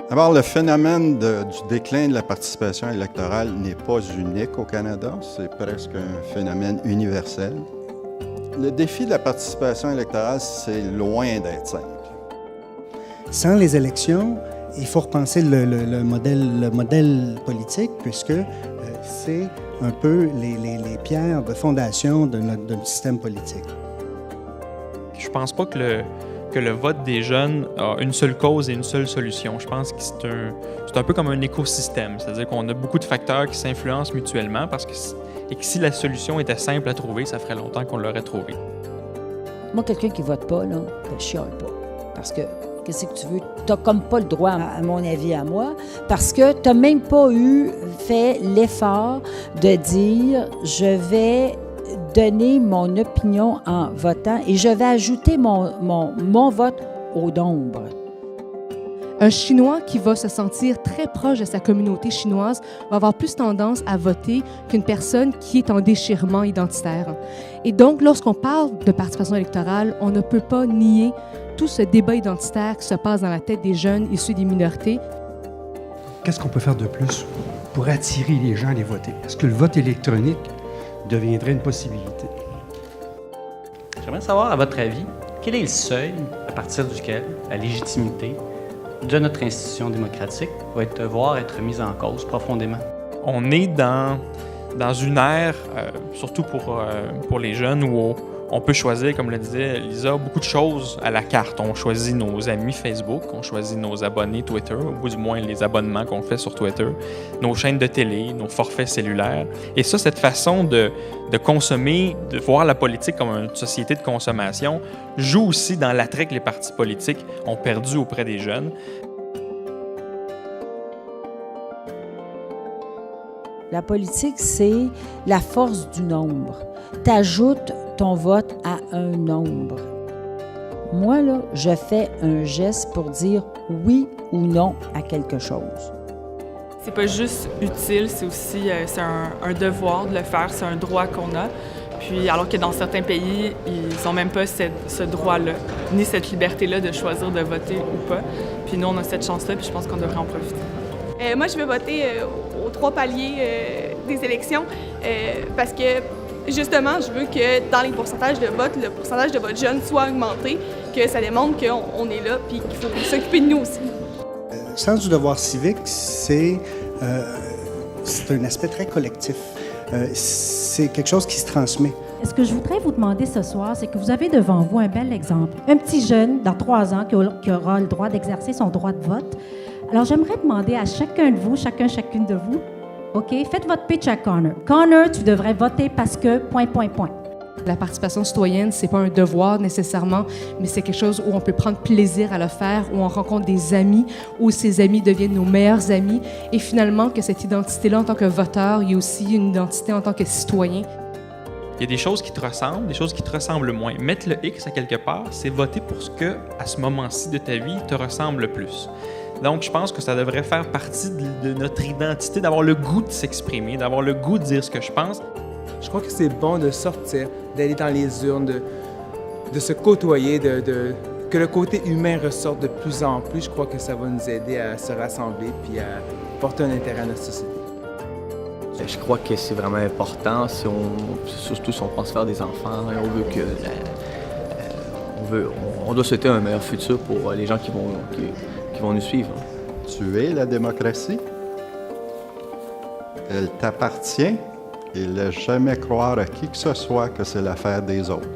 D'abord, le phénomène du déclin de la participation électorale n'est pas unique au Canada, c'est presque un phénomène universel. Le défi de la participation électorale, c'est loin d'être simple. Sans les élections, il faut repenser le modèle politique, puisque c'est un peu les pierres de fondation de notre système politique. Je pense pas que le vote des jeunes a une seule cause et une seule solution. Je pense que c'est un peu comme un écosystème, c'est-à-dire qu'on a beaucoup de facteurs qui s'influencent mutuellement et que si la solution était simple à trouver, ça ferait longtemps qu'on l'aurait trouvée. Moi, quelqu'un qui vote pas, là, je chiale pas. Parce que, qu'est-ce que tu veux? T'as comme pas le droit, à mon avis, à moi, parce que t'as même pas fait l'effort de dire « je vais donner mon opinion en votant et je vais ajouter mon vote au nombre ». Un Chinois qui va se sentir très proche de sa communauté chinoise va avoir plus tendance à voter qu'une personne qui est en déchirement identitaire. Et donc, lorsqu'on parle de participation électorale, on ne peut pas nier tout ce débat identitaire qui se passe dans la tête des jeunes issus des minorités. Qu'est-ce qu'on peut faire de plus pour attirer les gens à les voter? Est-ce que le vote électronique deviendrait une possibilité? J'aimerais savoir, à votre avis, quel est le seuil à partir duquel la légitimité de notre institution démocratique va devoir être mise en cause profondément? On est dans une ère, surtout pour les jeunes, où on peut choisir, comme le disait Lisa, beaucoup de choses à la carte. On choisit nos amis Facebook, on choisit nos abonnés Twitter, ou du moins les abonnements qu'on fait sur Twitter, nos chaînes de télé, nos forfaits cellulaires. Et ça, cette façon de consommer, de voir la politique comme une société de consommation, joue aussi dans l'attrait que les partis politiques ont perdu auprès des jeunes. La politique, c'est la force du nombre. T'ajoutes ton vote à un nombre. Moi, là, je fais un geste pour dire oui ou non à quelque chose. C'est pas juste utile, c'est aussi un devoir de le faire, c'est un droit qu'on a. Puis alors que dans certains pays, ils n'ont même pas ce droit-là, ni cette liberté-là de choisir de voter ou pas. Puis nous, on a cette chance-là, puis je pense qu'on devrait en profiter. Moi, je vais voter aux 3 paliers des élections parce que, justement, je veux que dans les pourcentages de vote, le pourcentage de vote jeune soit augmenté, que ça démontre qu'on est là puis qu'il faut s'occuper de nous aussi. Le sens du devoir civique, c'est un aspect très collectif. C'est quelque chose qui se transmet. Ce que je voudrais vous demander ce soir, c'est que vous avez devant vous un bel exemple. Un petit jeune, dans 3 ans, qui aura le droit d'exercer son droit de vote. Alors, j'aimerais demander à chacune de vous, OK, faites votre pitch à Connor. Connor, tu devrais voter parce que... ... La participation citoyenne, c'est pas un devoir nécessairement, mais c'est quelque chose où on peut prendre plaisir à le faire, où on rencontre des amis, où ces amis deviennent nos meilleurs amis, et finalement que cette identité-là en tant que voteur, il y a aussi une identité en tant que citoyen. Il y a des choses qui te ressemblent, des choses qui te ressemblent moins. Mettre le X à quelque part, c'est voter pour ce que, à ce moment-ci de ta vie, te ressemble le plus. Donc, je pense que ça devrait faire partie de notre identité, d'avoir le goût de s'exprimer, d'avoir le goût de dire ce que je pense. Je crois que c'est bon de sortir, d'aller dans les urnes, de se côtoyer, que le côté humain ressorte de plus en plus. Je crois que ça va nous aider à se rassembler puis à porter un intérêt à notre société. Je crois que c'est vraiment important, surtout si on pense faire des enfants et on veut que on doit souhaiter un meilleur futur pour les gens qui vont nous suivre. Tu es la démocratie. Elle t'appartient et laisse jamais croire à qui que ce soit que c'est l'affaire des autres.